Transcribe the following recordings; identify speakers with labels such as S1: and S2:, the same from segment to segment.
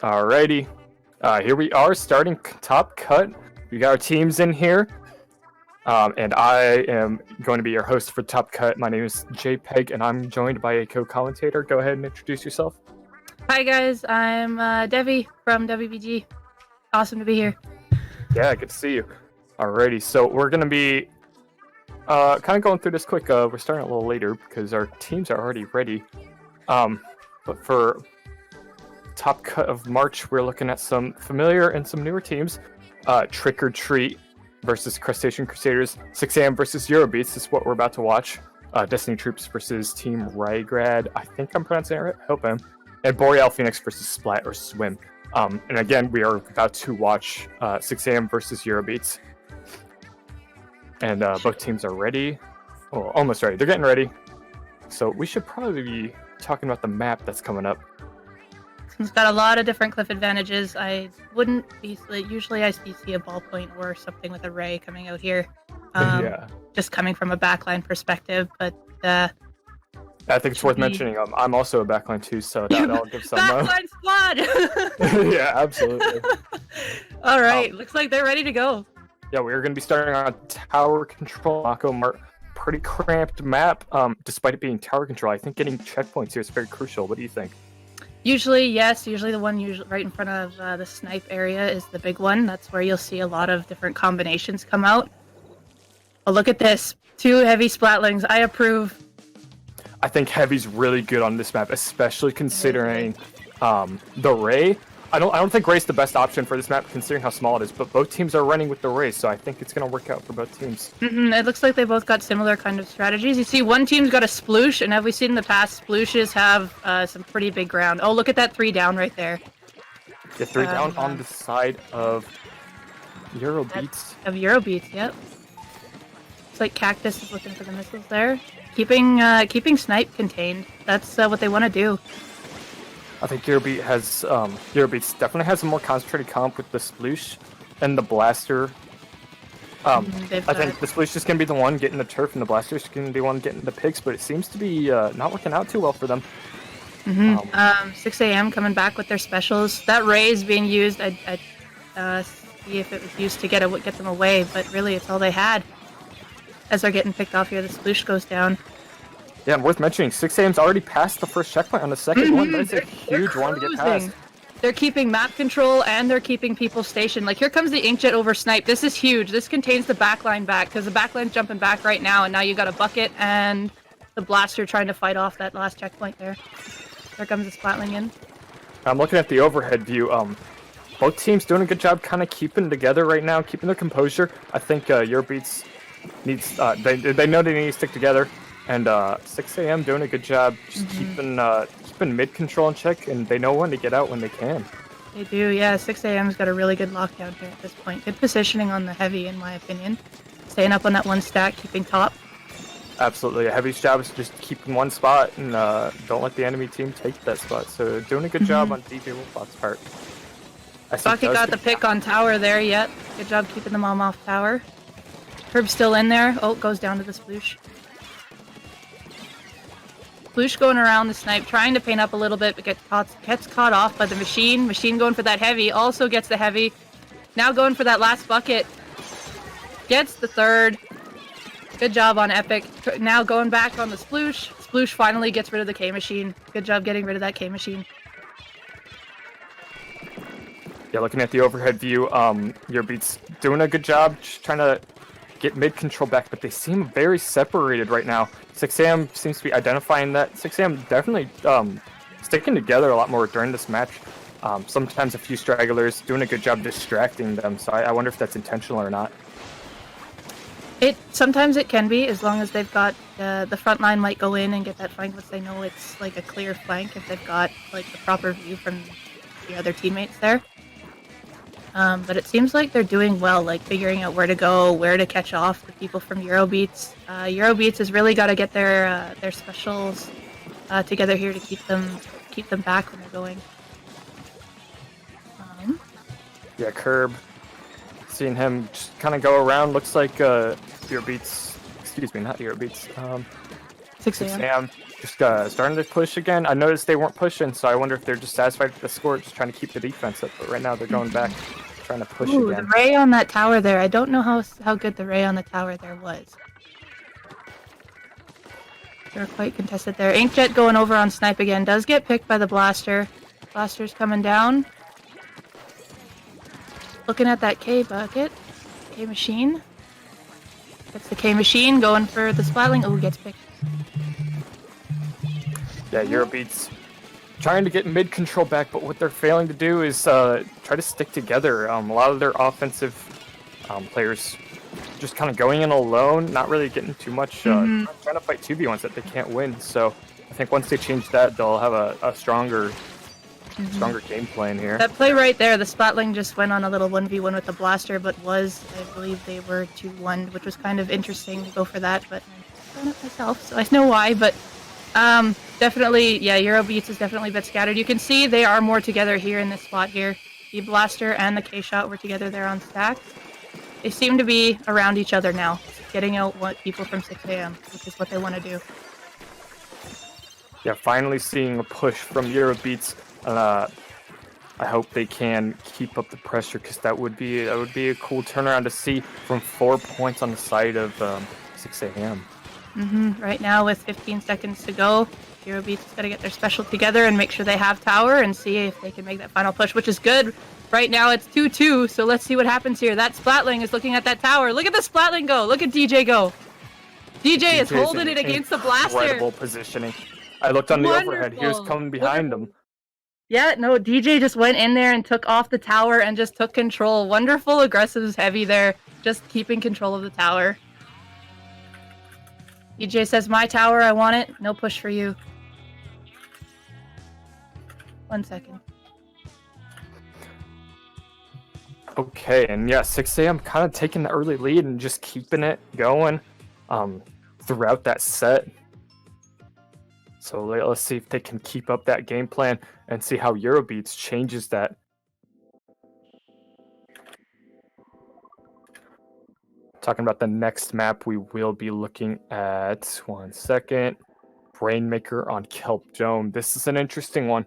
S1: Alrighty, here we are starting Top Cut. We got our teams in here, and I am going to be your host for Top Cut. My name is JPEG, and I'm joined by a co-commentator. Go ahead and introduce yourself.
S2: Hi guys, I'm Devi from WBG. Awesome to be here.
S1: Yeah, good to see you. Alrighty, so we're going to be kind of going through this quick. We're starting a little later because our teams are already ready. But for Top Cut of March, we're looking at some familiar and some newer teams. Trick or Treat versus Crustacean Crusaders. 6 AM versus Eurobeats is what we're about to watch. Destiny Troops versus Team Rygrad. I think I'm pronouncing it right. Hope I am. And Boreal Phoenix versus Splat or Swim. And again, we are about to watch 6 AM versus Eurobeats. And both teams are ready. Well, almost ready. They're getting ready. So we should probably be talking about the map that's coming up.
S2: It's got a lot of different cliff advantages. I wouldn't be usually I see a ballpoint or something with a ray coming out here.
S1: Yeah.
S2: Just coming from a backline perspective, but
S1: I think it's worth mentioning. I'm also a backline too, so that'll give some.
S2: Backline squad.
S1: Yeah, absolutely.
S2: All right, looks like they're ready to go.
S1: Yeah, we're going to be starting on tower control. Pretty cramped map. Despite it being tower control, I think getting checkpoints here is very crucial. What do you think?
S2: Usually, yes. Usually the one right in front of the snipe area is the big one. That's where you'll see a lot of different combinations come out. Oh, look at this. 2 heavy splatlings. I approve.
S1: I think heavy's really good on this map, especially considering the ray. I don't think ray's the best option for this map considering how small it is, but both teams are running with the ray, so I think it's going to work out for both teams.
S2: It looks like they both got similar kind of strategies. You see one team's got a sploosh, and have we seen in the past, splooshes have some pretty big ground. Oh, look at that 3 down right there.
S1: Yeah, 3 down on the side of Eurobeats.
S2: Of Eurobeats, yep. It's like Cactus is looking for the missiles there. Keeping Snipe contained. That's what they want to do.
S1: I think Eurobeats definitely has a more concentrated comp with the Sploosh and the Blaster. I think the Sploosh is going to be the one getting the turf, and the Blaster is going to be the one getting the picks, but it seems to be not working out too well for them.
S2: 6 AM coming back with their specials. That ray is being used. I'd see if it was used to get them away, but really it's all they had. As they're getting picked off here, the Sploosh goes down.
S1: Yeah, and worth mentioning, 6 AM's already passed the first checkpoint on the second one. That's a huge one to get past.
S2: They're keeping map control, and they're keeping people stationed. Like, here comes the Inkjet over Snipe. This is huge. This contains the backline back, because the backline's jumping back right now, and now you got a bucket and the Blaster trying to fight off that last checkpoint there. There comes the Splatling in.
S1: I'm looking at the overhead view. Both teams doing a good job kind of keeping together right now, keeping their composure. I think Eurobeats needs... they know they need to stick together. And 6 AM doing a good job just keeping mid-control in check, and they know when to get out when they can.
S2: They do, yeah. 6 AM's got a really good lockdown here at this point. Good positioning on the heavy, in my opinion. Staying up on that one stack, keeping top.
S1: Absolutely. A heavy's job is just keeping one spot and don't let the enemy team take that spot. So doing a good job on DB Wolfbot's part.
S2: Bucket got the pick on tower there, yet. Good job keeping them all off tower. Herb's still in there. Oh, goes down to the Sploosh. Sploosh going around the Snipe, trying to paint up a little bit, but gets caught off by the Machine. Machine going for that heavy, also gets the heavy. Now going for that last bucket. Gets the third. Good job on Epic. Now going back on the Sploosh. Sploosh finally gets rid of the K-Machine. Good job getting rid of that K-Machine.
S1: Yeah, looking at the overhead view, Eurobeats doing a good job, just trying to get mid-control back, but they seem very separated right now. 6 AM seems to be identifying that. 6 AM definitely sticking together a lot more during this match. Sometimes a few stragglers doing a good job distracting them, so I wonder if that's intentional or not.
S2: Sometimes it can be, as long as they've got the front line might go in and get that flank once they know it's like a clear flank, if they've got like the proper view from the other teammates there. But it seems like they're doing well, like figuring out where to go, where to catch off the people from Eurobeats. Eurobeats has really got to get their specials together here to keep them back when they're going.
S1: Yeah, Curb, seeing him just kind of go around. Looks like Eurobeats, excuse me, not Eurobeats.
S2: 6 AM.
S1: just starting to push again. I noticed they weren't pushing, so I wonder if they're just satisfied with the score, just trying to keep the defense up. But right now they're going back, trying to push
S2: Ooh,
S1: again.
S2: the ray on that tower there. I don't know how good the ray on the tower there was. They're quite contested there. Inkjet going over on Snipe again. Does get picked by the Blaster. Blaster's coming down. Looking at that K bucket. K machine. Gets the K machine going for the Splatling. Oh, gets picked.
S1: Yeah, Eurobeats trying to get mid control back, but what they're failing to do is try to stick together. A lot of their offensive players just kind of going in alone, not really getting too much, trying to fight 2v1s that they can't win. So I think once they change that, they'll have a stronger game plan here.
S2: That play right there, the Splatling just went on a little 1v1 with the Blaster, but I believe they were 2-1, which was kind of interesting to go for that, but I'm done it myself, so I know why, but definitely, yeah, Eurobeats is definitely a bit scattered. You can see they are more together here in this spot here. The Blaster and the K-Shot were together there on stacks. They seem to be around each other now, getting out people from 6 AM, which is what they want to do.
S1: Yeah, finally seeing a push from Eurobeats. I hope they can keep up the pressure, because that would be a cool turnaround to see from 4 points on the side of 6 AM.
S2: Right now, with 15 seconds to go, Eurobeats has got to get their special together and make sure they have tower and see if they can make that final push, which is good. Right now, it's 2-2, so let's see what happens here. That Splatling is looking at that tower. Look at the Splatling go. Look at DJ go. DJ is holding it against the Blaster.
S1: Incredible positioning. I looked on the overhead. He was coming behind him.
S2: Yeah, no, DJ just went in there and took off the tower and just took control. Wonderful aggressives heavy there, just keeping control of the tower. DJ says, my tower, I want it. No push for you. 1 second.
S1: Okay, and yeah, 6 AM kind of taking the early lead and just keeping it going throughout that set. So let's see if they can keep up that game plan and see how Eurobeats changes that. Talking about the next map, we will be looking at, 1 second, Rainmaker on Kelp Dome. This is an interesting one.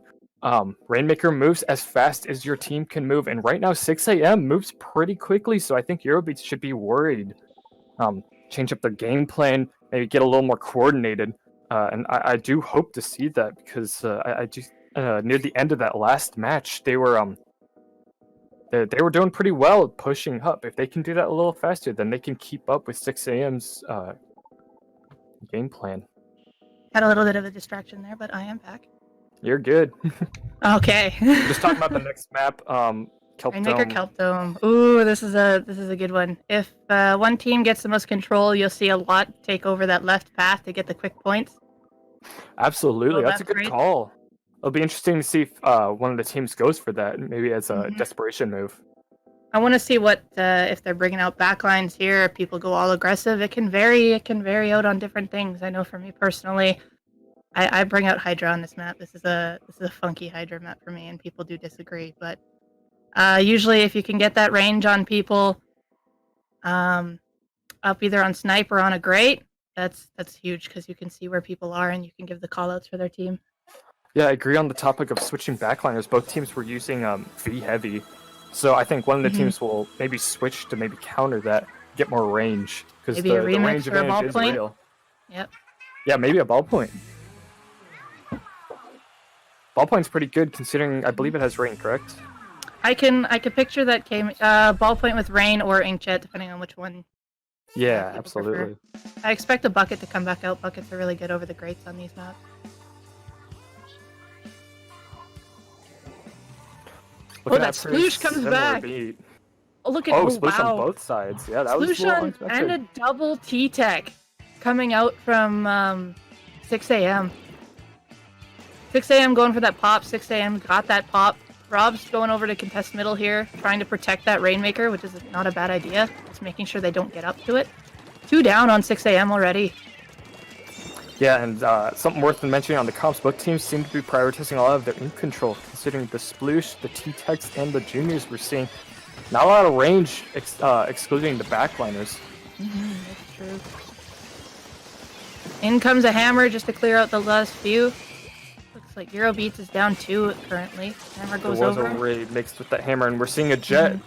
S1: Rainmaker moves as fast as your team can move, and right now 6 AM moves pretty quickly, so I think Eurobeats should be worried. Change up their game plan, maybe get a little more coordinated. And I do hope to see that, because I just near the end of that last match, they were doing pretty well pushing up. If they can do that a little faster, then they can keep up with 6 AM's game plan.
S2: Had a little bit of a distraction there, but I am back.
S1: You're good.
S2: Okay.
S1: Just talking about the next map, Kelp
S2: Rainmaker
S1: Dome.
S2: Kelp Dome. Ooh, this is a good one. If one team gets the most control, you'll see a lot take over that left path to get the quick points.
S1: Absolutely, that's a good
S2: great.
S1: call. It'll be interesting to see if one of the teams goes for that, maybe as a desperation move.
S2: I want to see what if they're bringing out backlines here. If people go all aggressive, it can vary. It can vary out on different things. I know for me personally, I bring out Hydra on this map. This is a funky Hydra map for me, and people do disagree. But usually, if you can get that range on people, up either on Snipe or on a Great, that's huge, because you can see where people are and you can give the callouts for their team.
S1: Yeah, I agree on the topic of switching backliners. Both teams were using V heavy, so I think one of the teams will maybe switch to maybe counter that, get more range, because the range advantage is real.
S2: Yep.
S1: Yeah, maybe a ballpoint. Ballpoint's pretty good, considering I believe it has rain, correct?
S2: I can picture that ballpoint with rain or inkjet, depending on which one.
S1: Yeah, absolutely.
S2: I expect a bucket to come back out. Buckets are really good over the Greats on these maps.
S1: Look
S2: that Sploosh comes back.
S1: Beat.
S2: Oh, look at
S1: Sploosh
S2: wow.
S1: on both sides. Yeah, that was a little unexpected.
S2: And a double T-Tech coming out from 6 AM. 6 AM going for that pop. 6 AM got that pop. Rob's going over to contest middle here, trying to protect that Rainmaker, which is not a bad idea. Just making sure they don't get up to it. 2 down on 6 AM already.
S1: Yeah, and something worth mentioning on the comps, both teams seem to be prioritizing a lot of their ink control, considering the Sploosh, the T-Techs, and the Juniors we're seeing. Not a lot of range, excluding the backliners.
S2: That's true. In comes a hammer just to clear out the last few. Looks like Eurobeats is down 2 currently. Hammer goes
S1: There was
S2: over.
S1: a raid mixed with that hammer, and we're seeing a jet.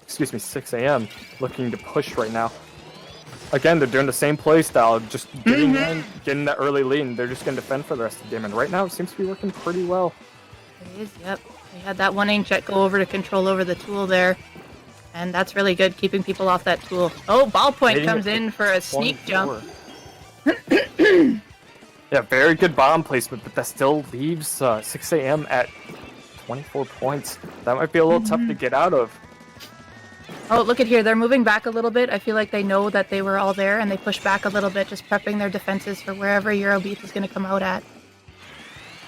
S1: Excuse me, 6 AM looking to push right now. Again, they're doing the same play style, just getting in, getting that early lead, and they're just going to defend for the rest of the game. And right now, it seems to be working pretty well.
S2: It is, yep. We had that one inkjet go over to control over the tool there. And that's really good, keeping people off that tool. Oh, Ballpoint comes in for a sneak jump.
S1: Yeah, very good bomb placement, but that still leaves 6 AM at 24 points. That might be a little tough to get out of.
S2: Oh, look at here. They're moving back a little bit. I feel like they know that they were all there, and they push back a little bit, just prepping their defenses for wherever Eurobeats is going to come out at.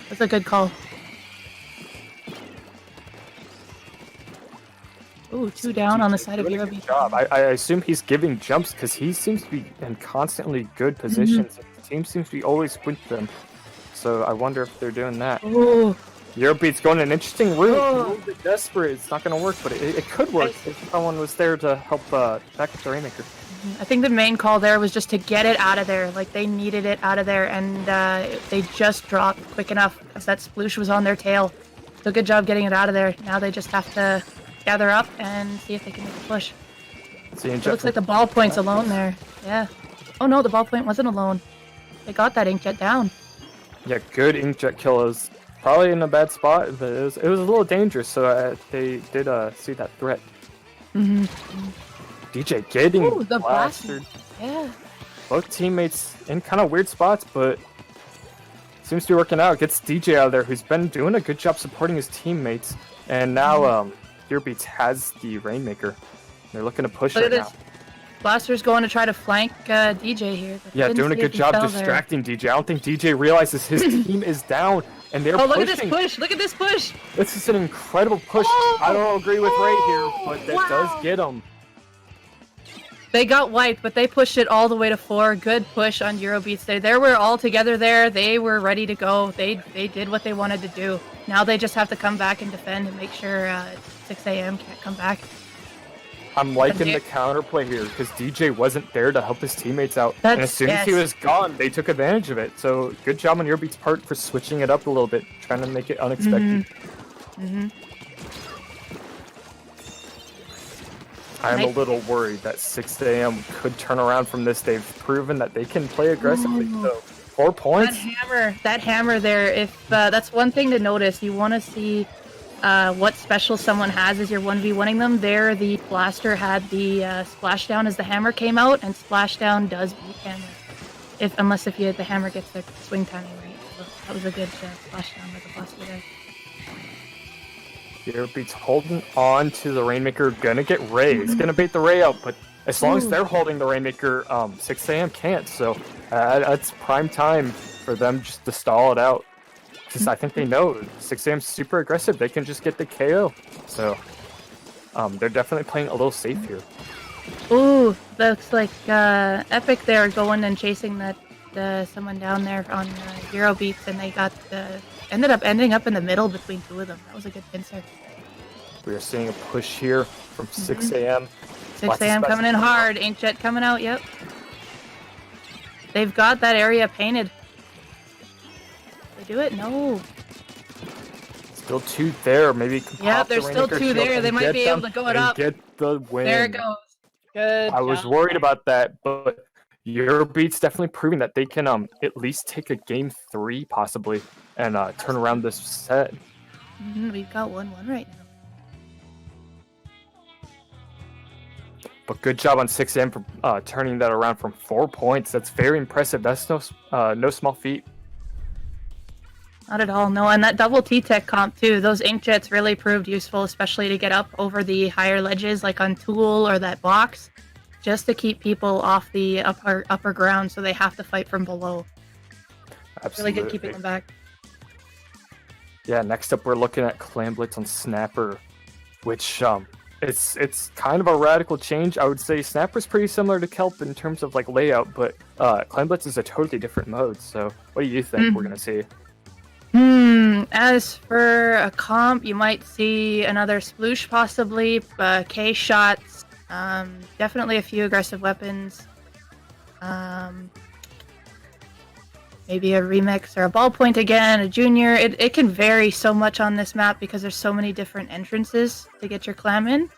S2: That's a good call. Ooh, 2 down on the side of Eurobeats.
S1: Job. I assume he's giving jumps because he seems to be in constantly good positions. The team seems to be always with them. So I wonder if they're doing that.
S2: Ooh.
S1: Eurobeats going an interesting route. A little bit desperate. It's not going to work, but it could work if someone was there to help back up the Rainmaker.
S2: I think the main call there was just to get it out of there. Like, they needed it out of there, and they just dropped quick enough because that sploosh was on their tail. So good job getting it out of there. Now they just have to gather up and see if they can make a push. It looks like the ballpoint's alone there. Yeah. Oh no, the ballpoint wasn't alone. They got that inkjet down.
S1: Yeah, good inkjet kill. It was probably in a bad spot, but it was a little dangerous, so they did see that threat. DJ getting
S2: the
S1: blasted.
S2: Yeah.
S1: Both teammates in kind of weird spots, but seems to be working out. Gets DJ out of there, who's been doing a good job supporting his teammates, and now Eurobeats has the Rainmaker. They're looking to push right now.
S2: Blaster's going to try to flank DJ here.
S1: Yeah, doing a good job distracting DJ. I don't think DJ realizes his team is down, and they're pushing.
S2: Oh, look at this push! Look at this push!
S1: This is an incredible push. I don't agree with Ray here, but that does get him.
S2: They got wiped, but they pushed it all the way to 4. Good push on Eurobeats there. They were all together there. They were ready to go. They did what they wanted to do. Now they just have to come back and defend and make sure 6 AM can't come back.
S1: I'm liking the counterplay here because DJ wasn't there to help his teammates out. And as soon as he was gone, they took advantage of it. So good job on Eurobeats' part for switching it up a little bit, trying to make it unexpected. I'm a little worried that 6 AM could turn around from this. They've proven that they can play aggressively. So 4 points.
S2: That hammer there, if that's one thing to notice. You want to see what special someone has as you're 1v1ing them. There, the blaster had the splashdown as the hammer came out, and splashdown does beat hammer. Unless the hammer gets their swing timing right. So that was a good splashdown by the blaster there.
S1: Eurobeats holding on to the Rainmaker, gonna get Ray. It's gonna bait the Ray out, but as long as they're holding the Rainmaker, 6 AM can't. So that's prime time for them just to stall it out. Because I think they know 6 AM's super aggressive. They can just get the KO. So they're definitely playing a little safe here.
S2: Ooh, looks like Epic there going and chasing that someone down there on Eurobeats, and they got ending up in the middle between 2 of them. That was a good pincer.
S1: We are seeing a push here from 6 AM.
S2: 6 AM coming in hard. Inkjet coming out, yep. They've got that area painted. They do it? No.
S1: Still 2 there. Maybe
S2: there's still 2 there. They might be able to go it up.
S1: Get the win.
S2: There it goes. Good
S1: I was worried about that, but Eurobeats definitely proving that they can at least take a game 3 possibly and turn around this set.
S2: We've got 1-1 right now.
S1: But good job on 6 AM for turning that around from 4 points. That's very impressive. That's no small feat.
S2: Not at all, no. And that double T-Tech comp too. Those inkjets really proved useful, especially to get up over the higher ledges like on Tool or that box, just to keep people off the upper ground, so they have to fight from below.
S1: Absolutely.
S2: Really good keeping them back.
S1: Yeah, next up we're looking at Clan Blitz on Snapper, which it's kind of a radical change. I would say Snapper's pretty similar to Kelp in terms of like layout, but Clan Blitz is a totally different mode. So what do you think we're gonna see?
S2: As for a comp, you might see another sploosh possibly, K shots, definitely a few aggressive weapons. maybe a remix or a ballpoint again, a junior. It can vary so much on this map because there's so many different entrances to get your clam in.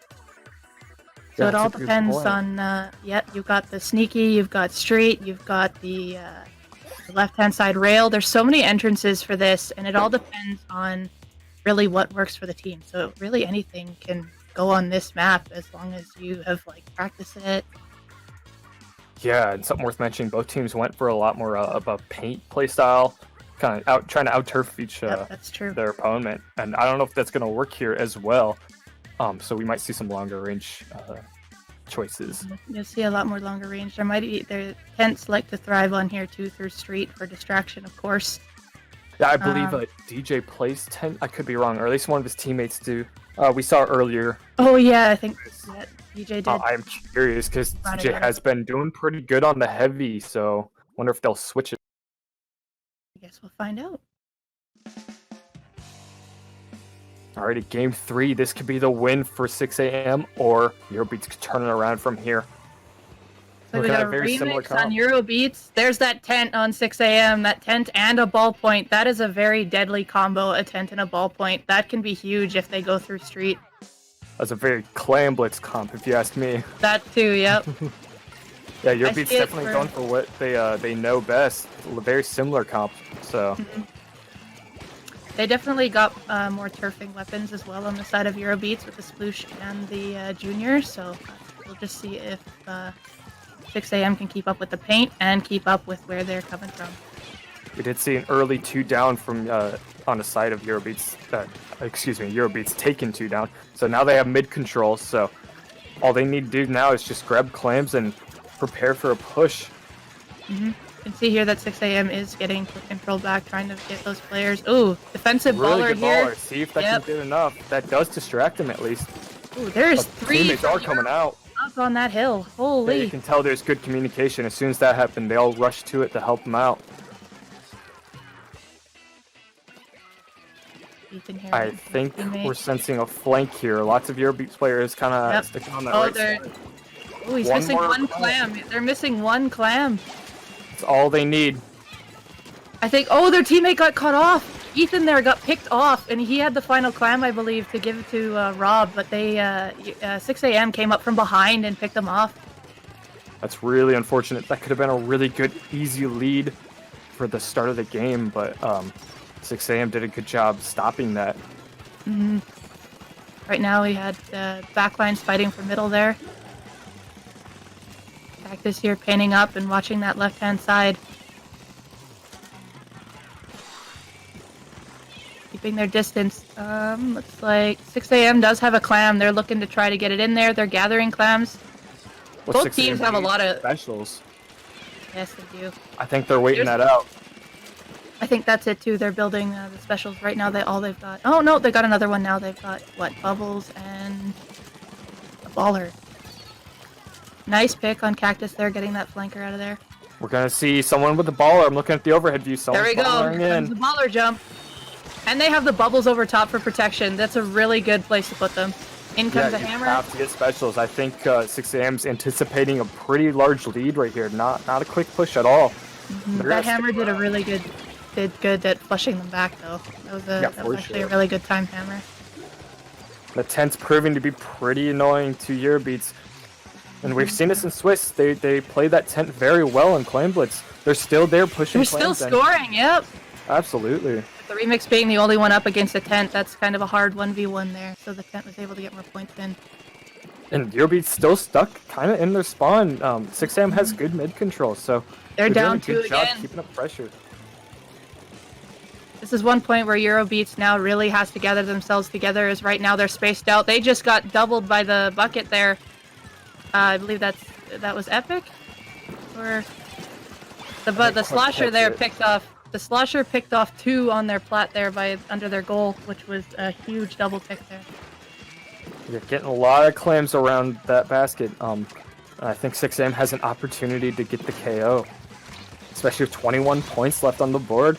S2: So it all depends on, you've got the sneaky, you've got street, you've got the left-hand side rail. There's so many entrances for this, and it all depends on really what works for the team. So really anything can go on this map as long as you have, like, practiced it.
S1: Yeah, and something worth mentioning, both teams went for a lot more of a paint playstyle, kind of trying to out-turf each
S2: That's true.
S1: their opponent. And I don't know if that's going to work here as well. So we might see some longer range choices.
S2: You'll see a lot more longer range. Their tents like to thrive on here too through street for distraction, of course.
S1: Yeah, I believe DJ plays tent. I could be wrong, or at least one of his teammates do. We saw earlier.
S2: Oh yeah, I think that DJ did.
S1: I'm curious because DJ has been doing pretty good on the heavy, so wonder if they'll switch it.
S2: I guess we'll find out.
S1: Alrighty, game 3. This could be the win for 6 AM, or Eurobeats could turn it around from here.
S2: So we got a remix on Eurobeats. There's that tent on 6 AM, that tent and a ballpoint. That is a very deadly combo, a tent and a ballpoint. That can be huge if they go through street.
S1: That's a very Clam Blitz comp, if you ask me.
S2: That too, yep.
S1: Yeah, Eurobeats definitely going for what they know best. Very similar comp, so...
S2: They definitely got more turfing weapons as well on the side of Eurobeats with the Sploosh and the Junior, so we'll just see if 6 AM can keep up with the paint and keep up with where they're coming from.
S1: We did see an early 2 down from on the side of Eurobeats. Eurobeats taking 2 down. So now they have mid control. So all they need to do now is just grab clams and prepare for a push.
S2: You can see here that 6 AM is getting control back, trying to get those players. Ooh, defensive
S1: really
S2: baller here.
S1: Baller. See if that can get enough. That does distract him at least.
S2: Ooh, there's 3
S1: teammates are coming out.
S2: Up on that hill. Holy.
S1: Yeah, you can tell there's good communication. As soon as that happened, they all rushed to it to help him out. I think we're sensing a flank here. Lots of Eurobeats players kind of sticking on that right side.
S2: Oh, he's missing one clam. They're missing one clam.
S1: That's all they need.
S2: I think, their teammate got cut off. Ethan there got picked off, and he had the final clam, I believe, to give to Rob, but they 6 AM came up from behind and picked him off.
S1: That's really unfortunate. That could have been a really good, easy lead for the start of the game, but 6 AM did a good job stopping that.
S2: Right now we had backlines fighting for middle there. Cactus here painting up and watching that left-hand side. Keeping their distance. Looks like 6 AM does have a clam. They're looking to try to get it in there. They're gathering clams. Both teams have a lot of
S1: specials.
S2: Yes, they do.
S1: I think they're waiting that out.
S2: I think that's it too. They're building the specials right now. They've got. Oh no, they got another one now. They've got what? Bubbles and a baller. Nice pick on Cactus there, getting that flanker out of there.
S1: We're gonna see someone with the baller. I'm looking at the overhead view.
S2: There we go. The baller jump. And they have the bubbles over top for protection. That's a really good place to put them. In comes the hammer.
S1: You have to get specials. I think 6 AM's anticipating a pretty large lead right here. Not a quick push at all.
S2: That hammer did good at flushing them back though. That was actually a really good time hammer.
S1: The tent's proving to be pretty annoying to Eurobeats. And we've seen this in Swiss. They play that tent very well in Clam Blitz. They're still there pushing.
S2: They're still scoring, yep.
S1: Absolutely.
S2: The remix being the only one up against a tent, that's kind of a hard 1v1 there. So the tent was able to get more points in.
S1: And Eurobeats still stuck kind of in their spawn. 6 AM has good mid control, so
S2: they're down
S1: doing a good
S2: 2
S1: job
S2: again.
S1: keeping up pressure.
S2: This is one point where Eurobeats now really has to gather themselves together, as right now they're spaced out. They just got doubled by the bucket there. I believe that was Epic, or the slosher there picked off. The slosher picked off 2 on their plat there under their goal, which was a huge double pick there.
S1: You're getting a lot of clams around that basket. I think 6 AM has an opportunity to get the KO, especially with 21 points left on the board.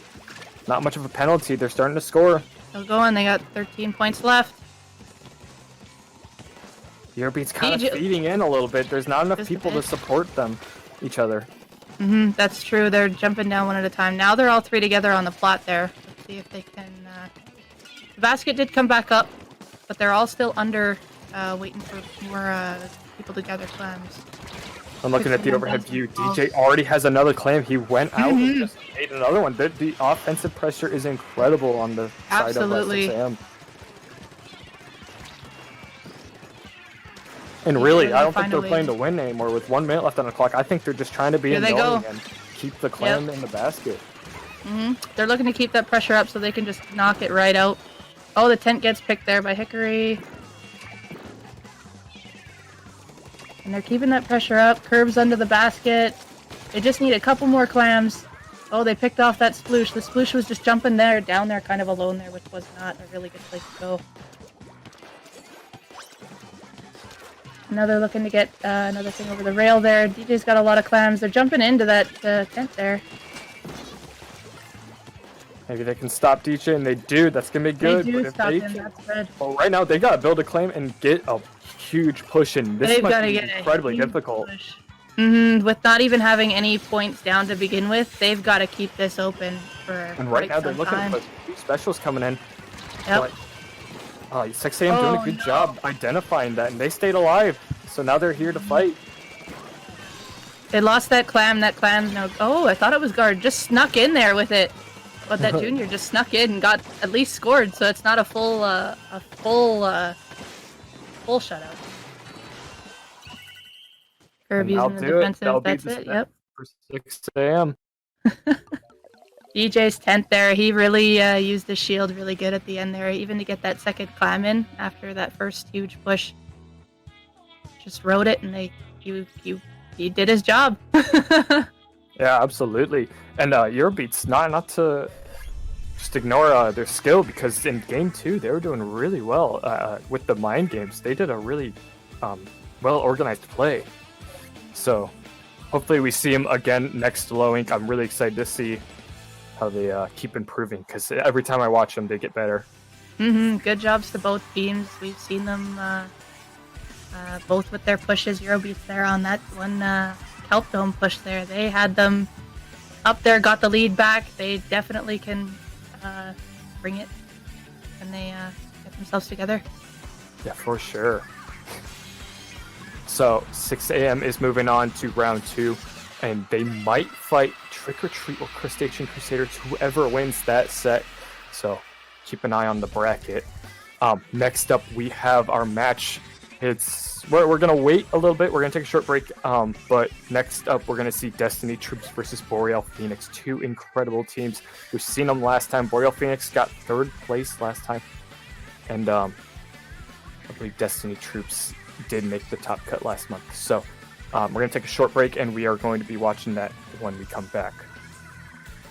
S1: Not much of a penalty. They're starting to score.
S2: Still going. They got 13 points left.
S1: Eurobeats kind of feeding in a little bit. There's not enough people to support each other.
S2: That's true. They're jumping down one at a time. Now they're all three together on the plot there. Let's see if they can... The basket did come back up, but they're all still under, waiting for more people to gather clams.
S1: I'm looking at the overhead view. DJ already has another clam. He went out and just made another one. The offensive pressure is incredible on the side of 6am. And really, I don't think they're playing to win anymore. With 1 minute left on the clock, I think they're just trying to be annoying and keep the clam in the basket.
S2: They're looking to keep that pressure up so they can just knock it right out. Oh, the tent gets picked there by Hickory. And they're keeping that pressure up. Curbs under the basket. They just need a couple more clams. Oh, they picked off that sploosh. The sploosh was just jumping there, down there, kind of alone there, which was not a really good place to go. Now they're looking to get another thing over the rail there. DJ's got a lot of clams. They're jumping into that tent there.
S1: Maybe they can stop DJ, and they do. That's going to be good.
S2: They do stop him. That's good.
S1: Well, right now, they got to build a claim and get a huge push in. This might be incredibly difficult.
S2: With not even having any points down to begin with, they've got to keep this open for
S1: And right now, they're looking for 2 specials coming in.
S2: Yep.
S1: 6am doing a good job identifying that, and they stayed alive. So now they're here to fight.
S2: They lost that clam. That clam's no... Oh, I thought it was guard. Just snuck in there with it. But that junior just snuck in and got at least scored, so it's not a full shutout. Curve using the defensive, that's it, yep.
S1: For 6am.
S2: DJ's tent there, he really used the shield really good at the end there, even to get that second clam in after that first huge push. Just rode it, and he did his job.
S1: Yeah, absolutely. And Eurobeats, not to just ignore their skill, because in game 2 they were doing really well with the mind games. They did a really well organized play. So hopefully we see them again next to Low Ink. I'm really excited to see how they keep improving, because every time I watch them, they get better.
S2: Good jobs to both teams. We've seen them both with their pushes. Eurobeats there on that one Kelp Dome push there. They had them up there, got the lead back. They definitely can bring it when they get themselves together.
S1: Yeah, for sure. So 6am is moving on to round 2, and they might fight Trick or Treat or Crustacean Crusaders, whoever wins that set. So keep an eye on the bracket. Next up, we have our match. We're gonna wait a little bit. We're gonna take a short break. But next up, we're gonna see Destiny Troops versus Boreal Phoenix. 2 incredible teams. We've seen them last time. Boreal Phoenix got 3rd place last time, and I believe Destiny Troops did make the top cut last month. So we're gonna take a short break, and we are going to be watching that when we come back.